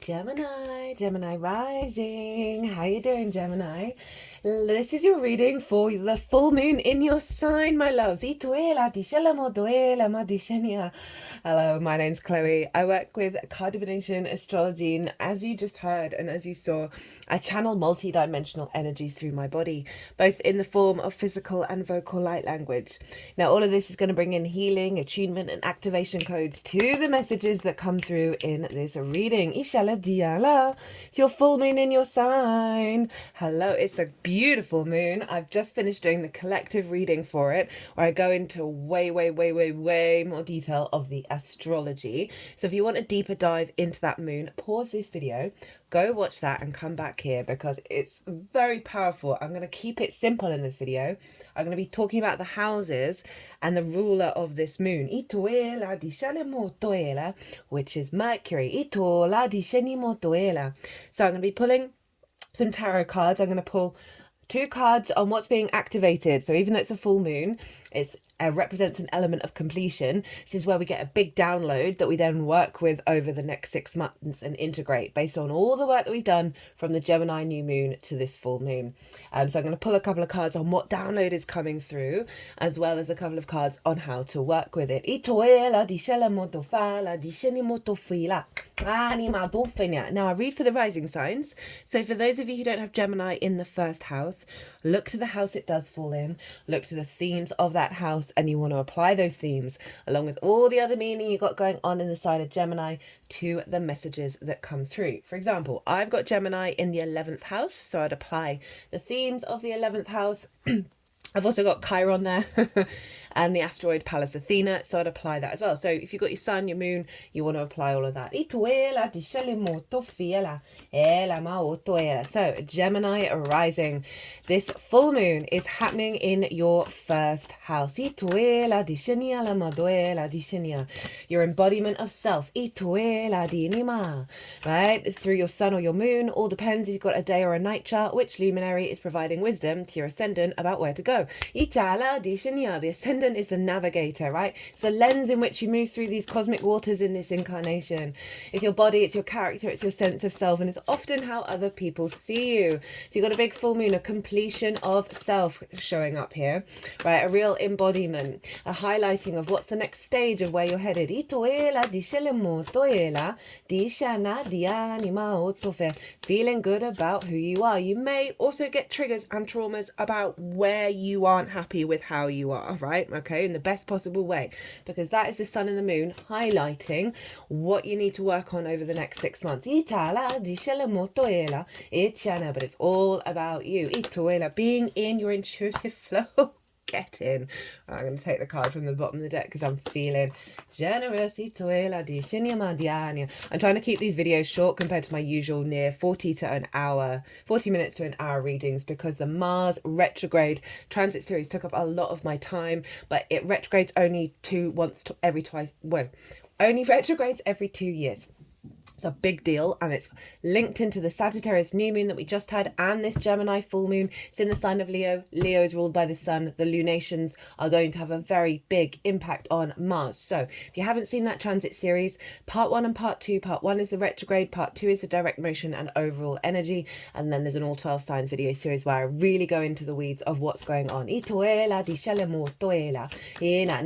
Gemini rising. How you doing, Gemini? This is your reading for the full moon in your sign, my loves. Hello, my name's Chloe. I work with card divination, astrology, and as you just heard and as you saw, I channel multi-dimensional energies through my body, both in the form of physical and vocal light language. Now, all of this is going to bring in healing, attunement, and activation codes to the messages that come through in this reading. Ishala Diala. It's your full moon in your sign. Hello, it's a beautiful moon. I've just finished doing the collective reading for it, where I go into way more detail of the astrology. So if you want a deeper dive into that moon, pause this video, go watch that and come back here because it's very powerful. I'm going to keep it simple in this video. I'm going to be talking about the houses and the ruler of this moon, which is Mercury. So I'm going to be pulling some tarot cards. I'm going to pull 2 cards on what's being activated. So even though it's a full moon, it represents an element of completion. This is where we get a big download that we then work with over the next 6 months and integrate based on all the work that we've done from the Gemini new moon to this full moon. So I'm going to pull a couple of cards on what download is coming through, as well as a couple of cards on how to work with it. Now I read for the rising signs. So for those of you who don't have Gemini in the first house, look to the house it does fall in, look to the themes of that house, and you want to apply those themes along with all the other meaning you got going on in the sign of Gemini to the messages that come through. For example, I've got Gemini in the 11th house, so I'd apply the themes of the 11th house. I've also got Chiron there and the asteroid Pallas Athena, so I'd apply that as well. So if you've got your sun, your moon, you want to apply all of that. So Gemini rising. This full moon is happening in your first house. Your embodiment of self. Right? Through your sun or your moon, all depends if you've got a day or a night chart, which luminary is providing wisdom to your ascendant about where to go. The ascendant is the navigator, right? It's the lens in which you move through these cosmic waters in this incarnation. It's your body, it's your character, it's your sense of self, and it's often how other people see you. So you've got a big full moon, a completion of self showing up here, right? A real embodiment, a highlighting of what's the next stage of where you're headed. Feeling good about who you are. You may also get triggers and traumas about where you aren't happy with how you are, right? Okay, in the best possible way, because that is the sun and the moon highlighting what you need to work on over the next 6 months. But it's all about you. Being in your intuitive flow. Get in. I'm going to take the card from the bottom of the deck because I'm feeling generous. I'm trying to keep these videos short compared to my usual near 40 minutes to an hour readings, because the Mars retrograde transit series took up a lot of my time, but it retrogrades only only retrogrades every 2 years. It's a big deal, and it's linked into the Sagittarius new moon that we just had and this Gemini full moon. It's in the sign of Leo. Leo is ruled by the sun. The lunations are going to have a very big impact on Mars. So if you haven't seen that transit series, part 1 and part 2, part 1 is the retrograde, part 2 is the direct motion and overall energy, and then there's an all 12 signs video series where I really go into the weeds of what's going on. Now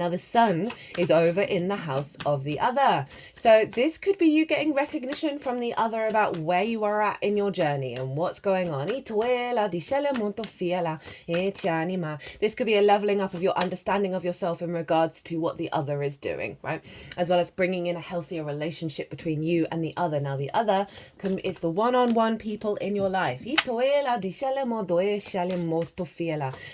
the sun is over in the house of the other, so this could be you getting recognition from the other about where you are at in your journey and what's going on. This could be a leveling up of your understanding of yourself in regards to what the other is doing, right? As well as bringing in a healthier relationship between you and the other. Now the other is the one-on-one people in your life. The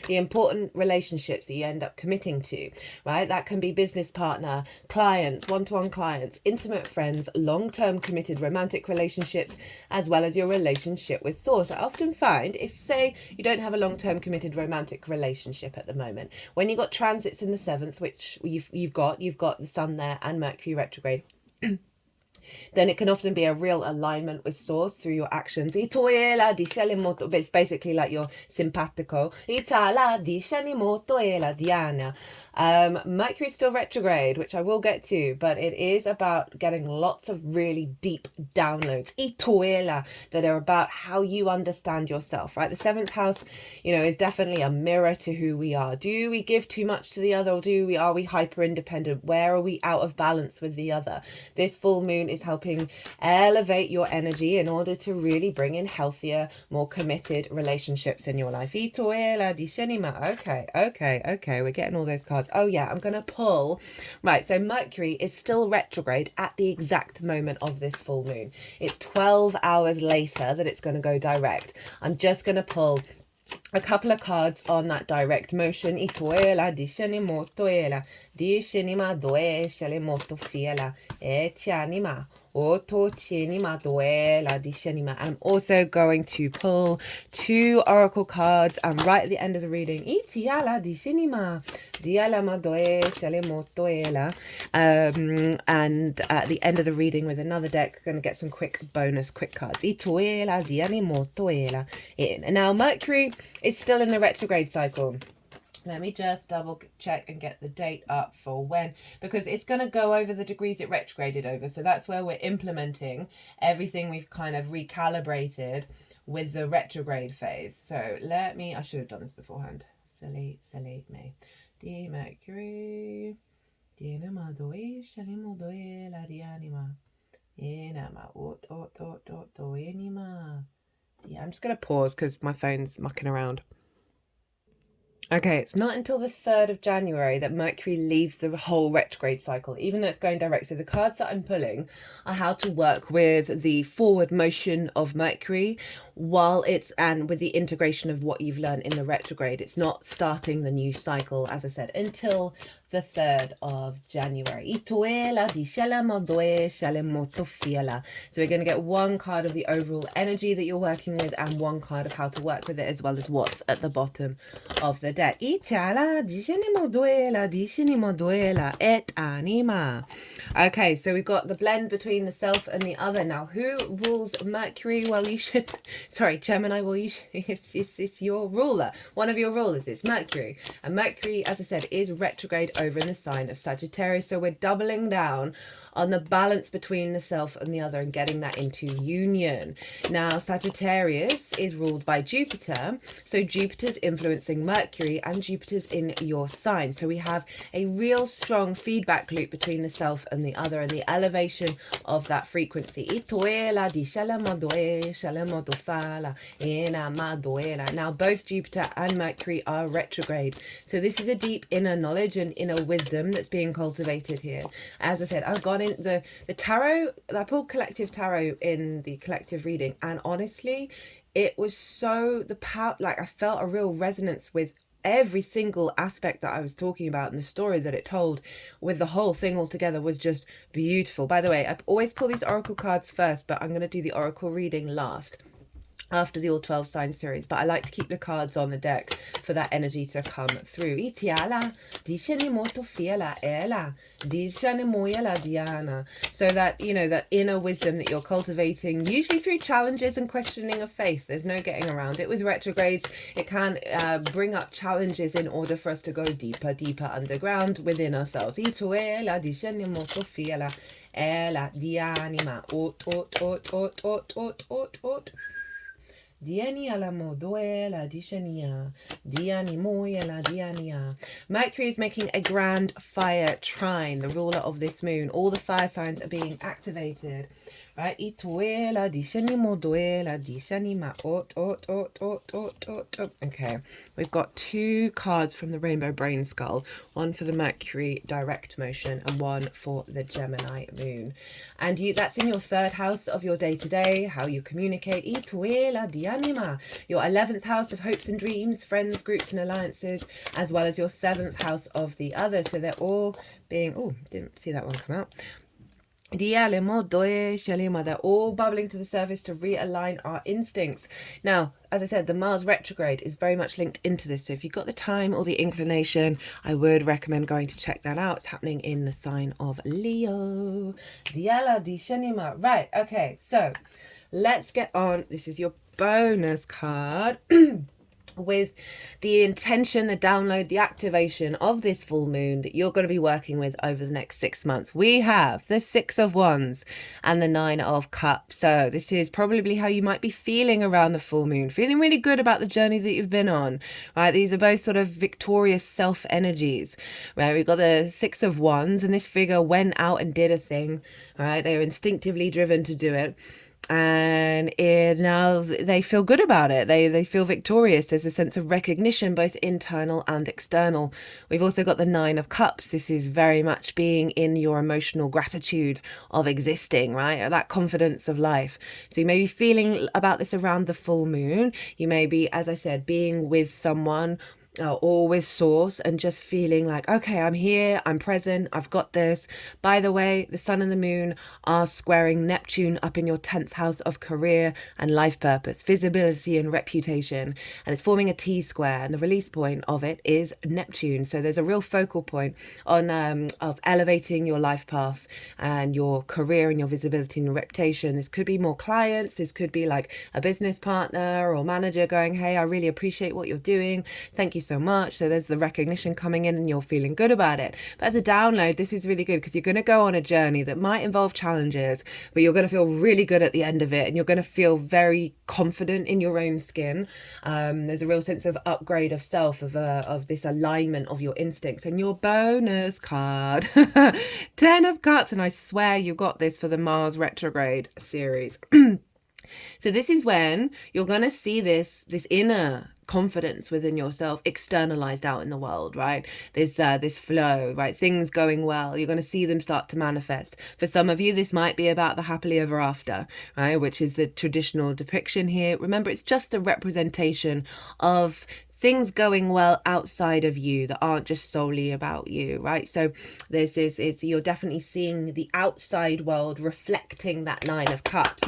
important relationships that you end up committing to, right? That can be business partner, clients, one-to-one clients, intimate friends, long-term committed romantic relationships, as well as your relationship with source. I often find, if say you don't have a long-term committed romantic relationship at the moment, when you've got transits in the 7th, which you've got the sun there and Mercury retrograde, then it can often be a real alignment with source through your actions. Itoela dishele moto, but it's basically like your simpatico. Itala dishani moto ela diana. Mercury's still retrograde, which I will get to, but it is about getting lots of really deep downloads. Itoela, that are about how you understand yourself, right? The seventh house, you know, is definitely a mirror to who we are. Do we give too much to the other, or are we hyper independent? Where are we out of balance with the other? This full moon is helping elevate your energy in order to really bring in healthier, more committed relationships in your life. Okay, we're getting all those cards. Oh yeah, I'm gonna pull. Right, so Mercury is still retrograde at the exact moment of this full moon. It's 12 hours later that it's going to go direct. I'm just going to pull a couple of cards on that direct motion. Ituela, disheni motoela, dishenima doe, shele moto fiela, etianima. And I'm also going to pull 2 oracle cards and right at the end of the reading, and at the end of the reading with another deck, going to get some quick cards. Now Mercury is still in the retrograde cycle. Let me just double check and get the date up for when, because it's going to go over the degrees it retrograded over. So that's where we're implementing everything we've kind of recalibrated with the retrograde phase. So I should have done this beforehand. Silly me. Di Mercury. I'm just going to pause because my phone's mucking around. Okay, it's not until the 3rd of January that Mercury leaves the whole retrograde cycle, even though it's going direct. So the cards that I'm pulling are how to work with the forward motion of Mercury and with the integration of what you've learned in the retrograde. It's not starting the new cycle, as I said, until the 3rd of January. So we're going to get 1 card of the overall energy that you're working with and 1 card of how to work with it, as well as what's at the bottom of the deck. Okay, so we've got the blend between the self and the other. Now, who rules Mercury? Well, Gemini, it's your ruler. One of your rulers is Mercury. And Mercury, as I said, is retrograde over in the sign of Sagittarius. So we're doubling down on the balance between the self and the other and getting that into union. Now, Sagittarius is ruled by Jupiter. So Jupiter's influencing Mercury and Jupiter's in your sign. So we have a real strong feedback loop between the self and the other and the elevation of that frequency. Now, both Jupiter and Mercury are retrograde. So this is a deep inner knowledge and inner wisdom that's being cultivated here. As I said, I've got in the tarot. I pulled collective tarot in the collective reading, and honestly, it was so I felt a real resonance with every single aspect that I was talking about, and the story that it told with the whole thing all together was just beautiful. By the way, I always pull these oracle cards first, but I'm going to do the oracle reading last, after the all 12 sign series, but I like to keep the cards on the deck for that energy to come through. So that, you know, that inner wisdom that you're cultivating, usually through challenges and questioning of faith. There's no getting around it. With retrogrades, it can bring up challenges in order for us to go deeper underground within ourselves. Mercury is making a grand fire trine, the ruler of this moon. All the fire signs are being activated. Right? Okay, we've got 2 cards from the Rainbow Brainskull, 1 for the Mercury direct motion and 1 for the Gemini moon. And that's in your 3rd house of your day-to-day, how you communicate. Your 11th house of hopes and dreams, friends, groups and alliances, as well as your 7th house of the other. So they're all being, didn't see that one come out. They're all bubbling to the surface to realign our instincts. Now, as I said, the Mars retrograde is very much linked into this. So if you've got the time or the inclination, I would recommend going to check that out. It's happening in the sign of Leo. Right, okay, so let's get on. This is your bonus card. With the intention, the download, the activation of this full moon that you're going to be working with over the next 6 months. We have the 6 of Wands and the 9 of Cups. So this is probably how you might be feeling around the full moon, feeling really good about the journey that you've been on, right? These are both sort of victorious self energies, right? We've got the 6 of Wands, and this figure went out and did a thing, right? They were instinctively driven to do it. And now they feel good about it. They feel victorious. There's a sense of recognition, both internal and external. We've also got the 9 of Cups. This is very much being in your emotional gratitude of existing, right? That confidence of life. So you may be feeling about this around the full moon. You may be, as I said, being with someone or with source and just feeling like, okay, I'm here, I'm present, I've got this. By the way, the sun and the moon are squaring Neptune up in your 10th house of career and life purpose, visibility and reputation, and it's forming a T-square, and the release point of it is Neptune. So there's a real focal point on of elevating your life path and your career and your visibility and your reputation. This could be more clients, this could be like a business partner or manager going, hey, I really appreciate what you're doing, thank you so much. So there's the recognition coming in and you're feeling good about it. But as a download, this is really good because you're going to go on a journey that might involve challenges, but you're going to feel really good at the end of it, and you're going to feel very confident in your own skin. There's a real sense of upgrade of self, of this alignment of your instincts. And your bonus card, 10 of Cups, and I swear you got this for the Mars retrograde series. So this is when you're going to see this inner confidence within yourself externalized out in the world, right? This flow, right? Things going well. You're going to see them start to manifest. For some of you, this might be about the happily ever after, right? Which is the traditional depiction here. Remember, it's just a representation of things going well outside of you that aren't just solely about you, right? So there's this, you're definitely seeing the outside world reflecting that 9 of Cups.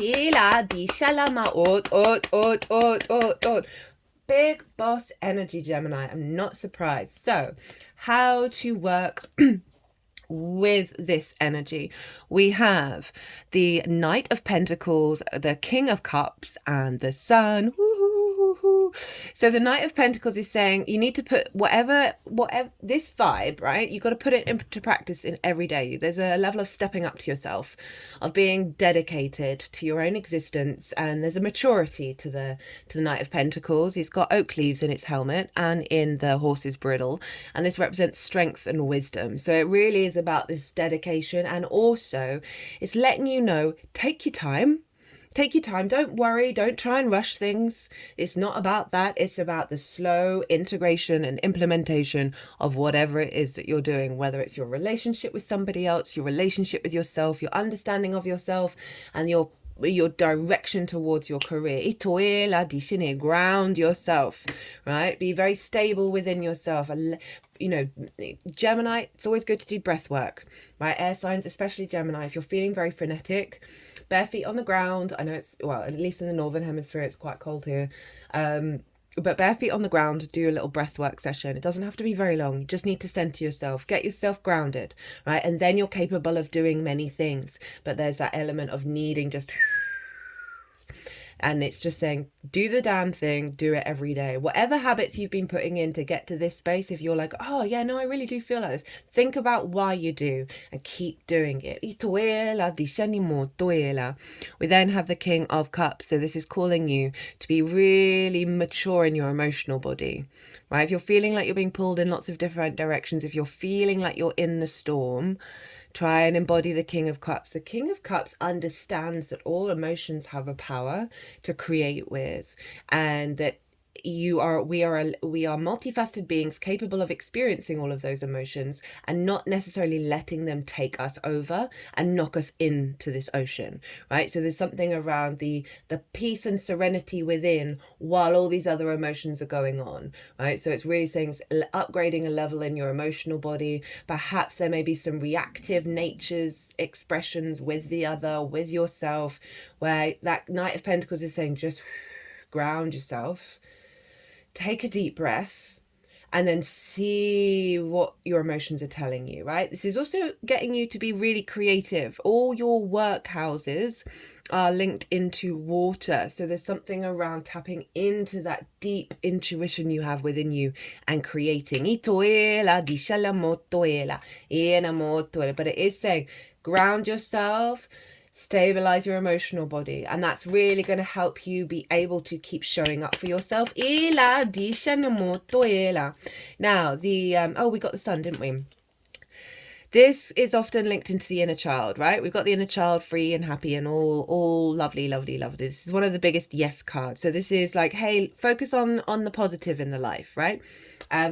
Big boss energy, Gemini. I'm not surprised. So how to work with this energy? We have the Knight of Pentacles, the King of Cups, and the Sun. So the Knight of Pentacles is saying you need to put whatever this vibe, right? You've got to put it into practice in every day. There's a level of stepping up to yourself, of being dedicated to your own existence, and there's a maturity to the Knight of Pentacles. He's got oak leaves in its helmet and in the horse's bridle, and this represents strength and wisdom. So it really is about this dedication, and also it's letting you know, take your time. Take your time. Don't worry. Don't try and rush things. It's not about that. It's about the slow integration and implementation of whatever it is that you're doing, whether it's your relationship with somebody else, your relationship with yourself, your understanding of yourself, and your direction towards your career. Ground yourself, right? Be very stable within yourself. You know, Gemini, it's always good to do breath work, right? Air signs, especially Gemini, if you're feeling very frenetic, bare feet on the ground. I know it's, well, at least in the northern hemisphere, it's quite cold here. But bare feet on the ground, do a little breath work session. It doesn't have to be very long. You just need to center yourself, get yourself grounded, right? And then you're capable of doing many things. But there's that element of needing just... And it's just saying, do the damn thing, do it every day. Whatever habits you've been putting in to get to this space, if you're like, oh yeah, no, I really do feel like this, think about why you do and keep doing it. We then have the King of Cups. So this is calling you to be really mature in your emotional body, right? If you're feeling like you're being pulled in lots of different directions, if you're feeling like you're in the storm, try and embody the King of Cups. The King of Cups understands that all emotions have a power to create with, and that we are multifaceted beings capable of experiencing all of those emotions and not necessarily letting them take us over and knock us into this ocean, right? So there's something around the peace and serenity within while all these other emotions are going on, right? So it's really saying it's upgrading a level in your emotional body. Perhaps there may be some reactive nature's expressions with the other, with yourself, where that Knight of Pentacles is saying just ground yourself, take a deep breath, and then see what your emotions are telling you, right? This is also getting you to be really creative. All your workhouses are linked into water. So there's something around tapping into that deep intuition you have within you and creating. But it is saying ground yourself, stabilize your emotional body, and that's really going to help you be able to keep showing up for yourself. Now the we got the sun, didn't we? This is often linked into the inner child, right? We've got the inner child free and happy and all lovely. This is one of the biggest yes cards. So this is like, hey, focus on the positive in the life, right?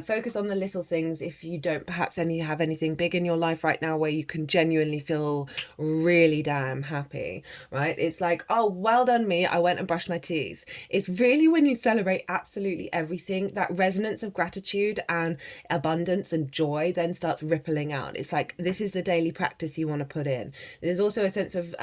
Focus on the little things. If you don't perhaps have anything big in your life right now where you can genuinely feel really damn happy, right? It's like, oh, well done me, I went and brushed my teeth. It's really when you celebrate absolutely everything, that resonance of gratitude and abundance and joy then starts rippling out. It's like, this is the daily practice you want to put in. There's also a sense of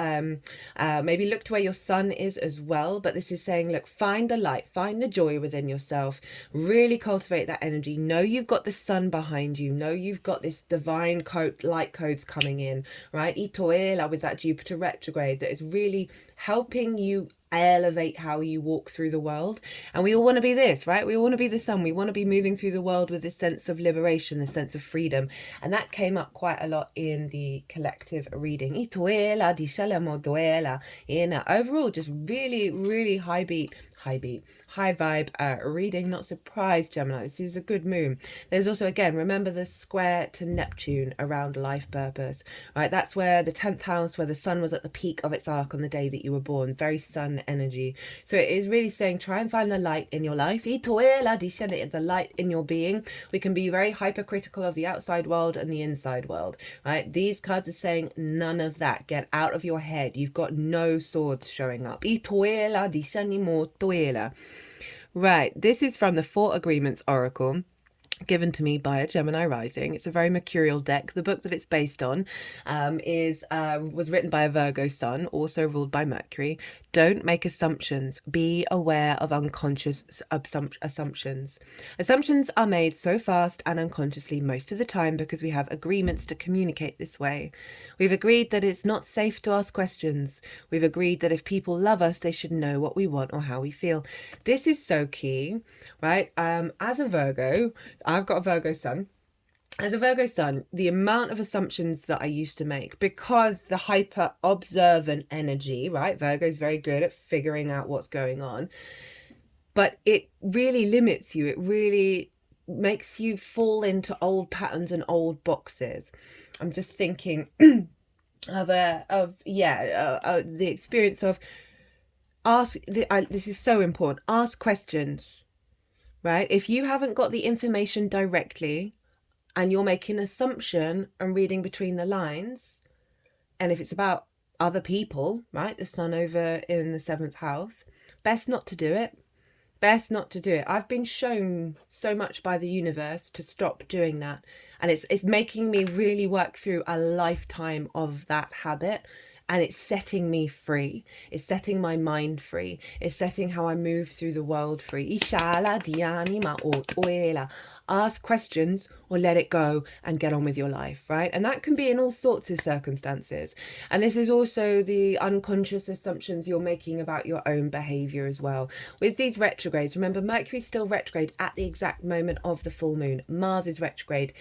maybe look to where your sun is as well, but this is saying, look, find the light, find the joy within yourself, really cultivate that energy. Know you've got the sun behind you, know you've got this divine light codes coming in, right? Itoela with that Jupiter retrograde that is really helping you elevate how you walk through the world. And we all want to be this, right? We all want to be the sun. We want to be moving through the world with this sense of liberation, this sense of freedom. And that came up quite a lot in the collective reading. Itoela di moduela. Overall, just really high vibe reading. Not surprised, Gemini. This is a good moon. There's also, again, remember the square to Neptune around life purpose, right? That's where the 10th house, where the sun was at the peak of its arc on the day that you were born. Very sun energy. So it is really saying, try and find the light in your life. The light in your being. We can be very hypercritical of the outside world and the inside world, right? These cards are saying none of that. Get out of your head. You've got no swords showing up. Right, this is from the Four Agreements Oracle, given to me by a Gemini rising. It's a very mercurial deck. The book that it's based on was written by a Virgo sun, also ruled by Mercury. Don't make assumptions. Be aware of unconscious assumptions. Assumptions are made so fast and unconsciously most of the time because we have agreements to communicate this way. We've agreed that it's not safe to ask questions. We've agreed that if people love us, they should know what we want or how we feel. This is so key, right? As a Virgo, I've got a Virgo sun. As a Virgo sun, the amount of assumptions that I used to make, because the hyper observant energy, right? Virgo is very good at figuring out what's going on, but it really limits you. It really makes you fall into old patterns and old boxes. I'm just thinking of the experience of this is so important. Ask questions, right? If you haven't got the information directly, and you're making an assumption and reading between the lines, and if it's about other people, right, the sun over in the 7th house, best not to do it. Best not to do it. I've been shown so much by the universe to stop doing that, and it's making me really work through a lifetime of that habit. And it's setting me free. It's setting my mind free. It's setting how I move through the world free. Ask questions or let it go and get on with your life, right? And that can be in all sorts of circumstances. And this is also the unconscious assumptions you're making about your own behavior as well. With these retrogrades, remember, Mercury's still retrograde at the exact moment of the full moon. Mars is retrograde.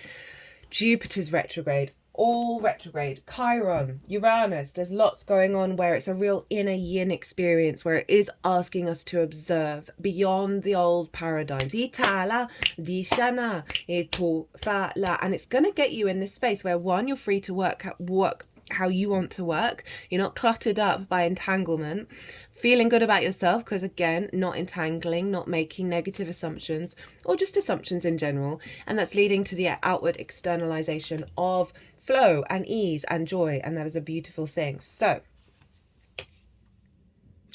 Jupiter's retrograde. All retrograde. Chiron, Uranus, there's lots going on where it's a real inner yin experience, where it is asking us to observe beyond the old paradigms. And it's going to get you in this space where, one, you're free to work how you want to work. You're not cluttered up by entanglement. Feeling good about yourself, because again, not entangling, not making negative assumptions, or just assumptions in general. And that's leading to the outward externalization of flow and ease and joy. And that is a beautiful thing. So,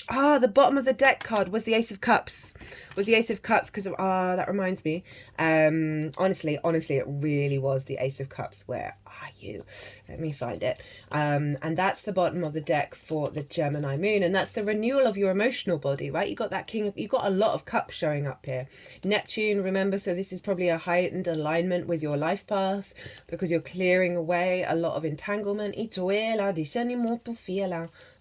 the bottom of the deck card was the Ace of Cups. Because that reminds me. Honestly, it really was the Ace of Cups. Where are you? Let me find it. And that's the bottom of the deck for the Gemini moon, and that's the renewal of your emotional body, right? You got that king. You got a lot of cups showing up here. Neptune, remember, so this is probably a heightened alignment with your life path because you're clearing away a lot of entanglement.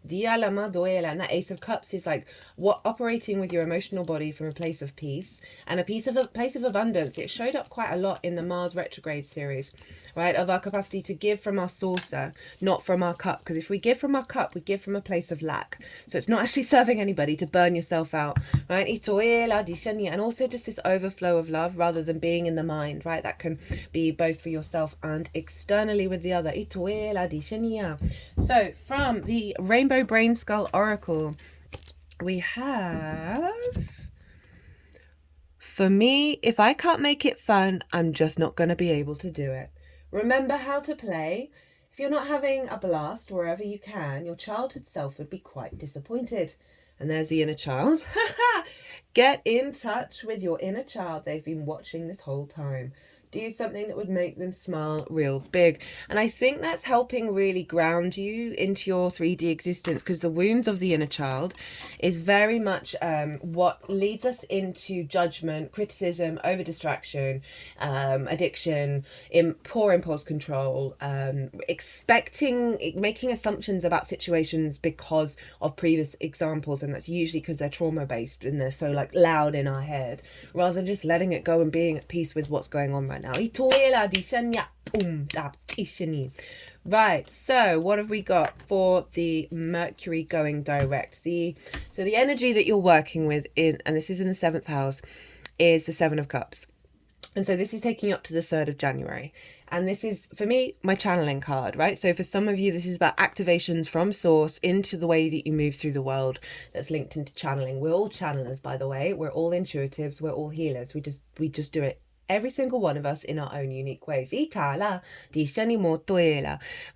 And that Ace of Cups is like what operating with your emotional body from a place of peace and a place of abundance. It showed up quite a lot in the Mars retrograde series, right? Of our capacity to give from our saucer, not from our cup. Because if we give from our cup, we give from a place of lack. So it's not actually serving anybody to burn yourself out, right? And also just this overflow of love rather than being in the mind, right? That can be both for yourself and externally with the other. So from the Rainbow Brainskull Oracle, we have, for me, if I can't make it fun, I'm just not going to be able to do it. Remember how to play. If you're not having a blast wherever you can, your childhood self would be quite disappointed. And there's the inner child. Get in touch with your inner child. They've been watching this whole time. Do something that would make them smile real big. And I think that's helping really ground you into your 3D existence, because the wounds of the inner child is very much what leads us into judgment, criticism, over distraction, addiction, poor impulse control, making assumptions about situations because of previous examples. And that's usually because they're trauma based and they're so like loud in our head, rather than just letting it go and being at peace with what's going on right now. Right, so what have we got for the Mercury going direct? So the energy that you're working with and this is in the 7th house, is the 7 of Cups. And so this is taking you up to the 3rd of January. And this is, for me, my channeling card, right? So for some of you, this is about activations from source into the way that you move through the world that's linked into channeling. We're all channelers, by the way. We're all intuitives. We're all healers. We just do it, every single one of us, in our own unique ways. But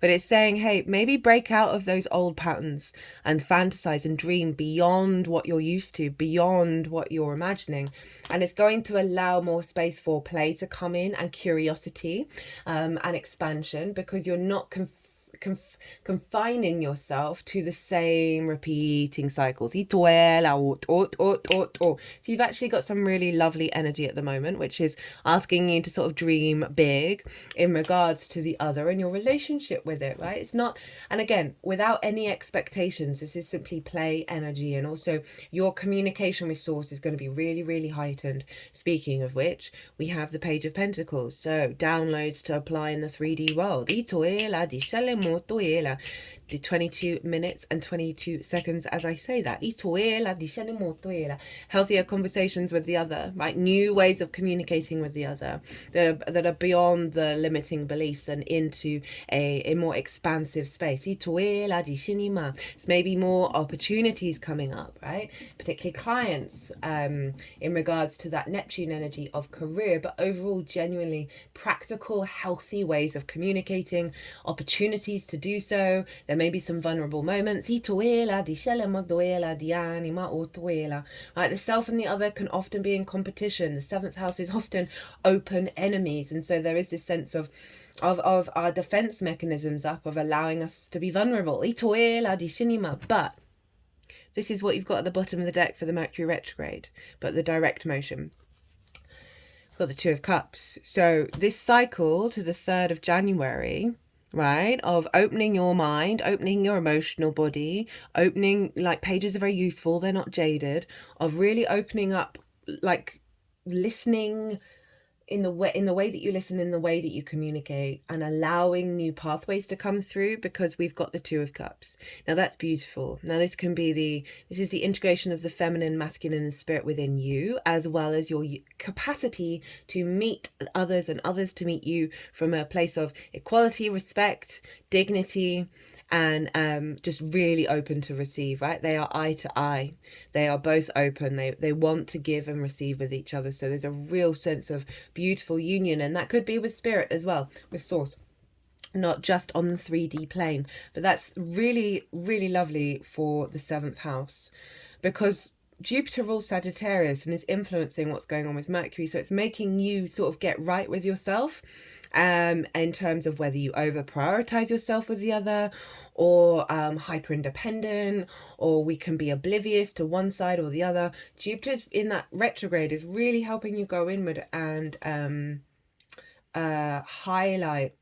it's saying, hey, maybe break out of those old patterns and fantasize and dream beyond what you're used to, beyond what you're imagining. And it's going to allow more space for play to come in, and curiosity and expansion, because you're not confining yourself to the same repeating cycles. So you've actually got some really lovely energy at the moment, which is asking you to sort of dream big in regards to the other and your relationship with it, right? It's not, and again, without any expectations, this is simply play energy. And also your communication with source is going to be really, really heightened. Speaking of which, we have the Page of Pentacles. So downloads to apply in the 3D world. The 22 minutes and 22 seconds as I say that. Healthier conversations with the other, right? New ways of communicating with the other that are beyond the limiting beliefs and into a more expansive space. It's maybe more opportunities coming up, right? Particularly clients in regards to that Neptune energy of career, but overall genuinely practical, healthy ways of communicating, opportunities to do so. There may be some vulnerable moments. Right, the self and the other can often be in competition. The 7th house is often open enemies, and so there is this sense of our defense mechanisms up, of allowing us to be vulnerable. But this is what you've got at the bottom of the deck for the Mercury retrograde, but the direct motion. We've got the 2 of Cups. So this cycle to the 3rd of January, right, of opening your mind, opening your emotional body, opening, like, pages are very useful, they're not jaded, of really opening up, like listening, in the way that you listen, in the way that you communicate, and allowing new pathways to come through, because we've got the Two of Cups. Now that's beautiful. Now this is the integration of the feminine, masculine, and spirit within you, as well as your capacity to meet others and others to meet you from a place of equality, respect, dignity, and just really open to receive, right? They are eye to eye. They are both open. They want to give and receive with each other. So there's a real sense of beautiful union, and that could be with spirit as well, with source, not just on the 3D plane. But that's really, really lovely for the 7th house, because Jupiter rules Sagittarius and is influencing what's going on with Mercury. So it's making you sort of get right with yourself, in terms of whether you over prioritize yourself with the other, or hyper independent, or we can be oblivious to one side or the other. Jupiter in that retrograde is really helping you go inward and highlight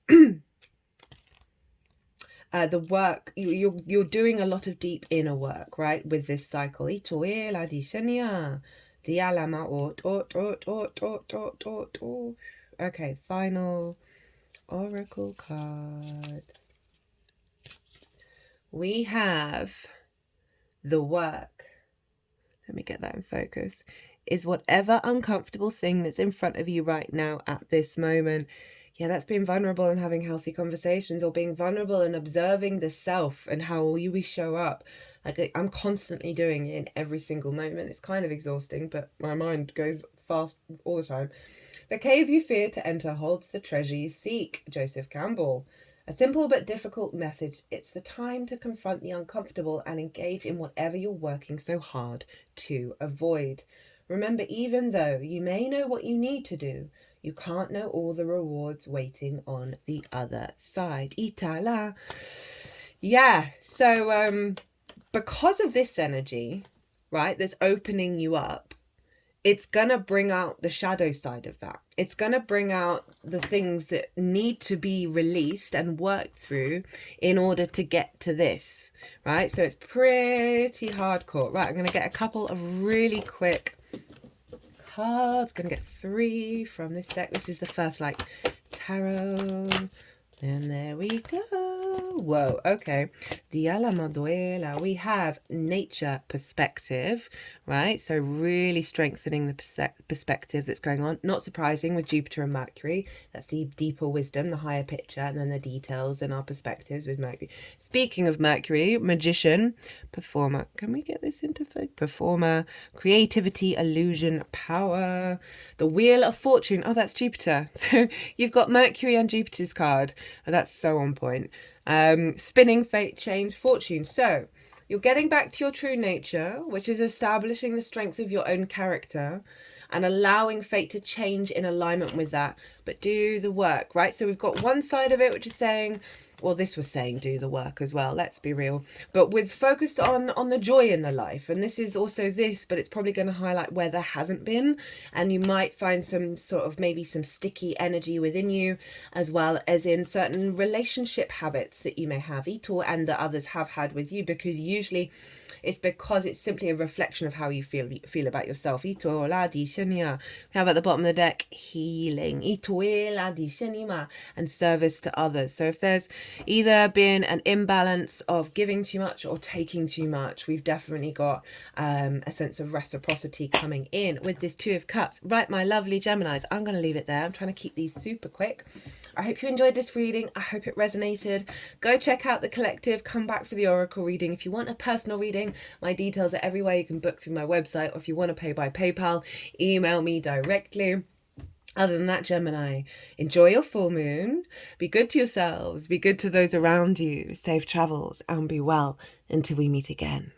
the work. You're doing a lot of deep inner work, right, with this cycle. Okay, final oracle card. We have the work. Let me get that in focus. Is whatever uncomfortable thing that's in front of you right now at this moment. Yeah, that's being vulnerable and having healthy conversations, or being vulnerable and observing the self and how we show up. Like, I'm constantly doing it in every single moment. It's kind of exhausting, but my mind goes fast all the time. The cave you fear to enter holds the treasure you seek. Joseph Campbell. A simple but difficult message. It's the time to confront the uncomfortable and engage in whatever you're working so hard to avoid. Remember, even though you may know what you need to do, you can't know all the rewards waiting on the other side. Itala. Yeah, so because of this energy, right, that's opening you up, it's going to bring out the shadow side of that. It's going to bring out the things that need to be released and worked through in order to get to this, right? So it's pretty hardcore. Right, I'm going to get a couple of really quick cards. Going to get 3 from this deck. This is the first, like, tarot. And there we go. Whoa, okay. Dia la Maduela. We have nature perspective, right? So really strengthening the perspective that's going on. Not surprising with Jupiter and Mercury. That's the deeper wisdom, the higher picture, and then the details and our perspectives with Mercury. Speaking of Mercury, magician, performer. Can we get this into focus? Performer, creativity, illusion, power. The Wheel of Fortune. Oh, that's Jupiter. So you've got Mercury and Jupiter's card. Oh, that's so on point. Spinning, fate, change, fortune. So you're getting back to your true nature, which is establishing the strength of your own character and allowing fate to change in alignment with that. But do the work, right? So we've got one side of it, which is saying, well, this was saying do the work as well, let's be real, but with focused on the joy in the life. And this is also this, but it's probably going to highlight where there hasn't been, and you might find some sort of maybe some sticky energy within you, as well as in certain relationship habits that you may have, Ito, and that others have had with you, because usually it's because it's simply a reflection of how you feel about yourself. Ito la di shenia. We have at the bottom of the deck healing, Ito la di shenima, and service to others. So if there's either been an imbalance of giving too much or taking too much, we've definitely got a sense of reciprocity coming in with this Two of Cups. Right, my lovely Geminis, I'm going to leave it there. I'm trying to keep these super quick. I hope you enjoyed this reading. I hope it resonated. Go check out the collective. Come back for the oracle reading. If you want a personal reading, my details are everywhere. You can book through my website, or if you want to pay by PayPal, email me directly. Other than that, Gemini, enjoy your full moon. Be good to yourselves. Be good to those around you. Safe travels and be well until we meet again.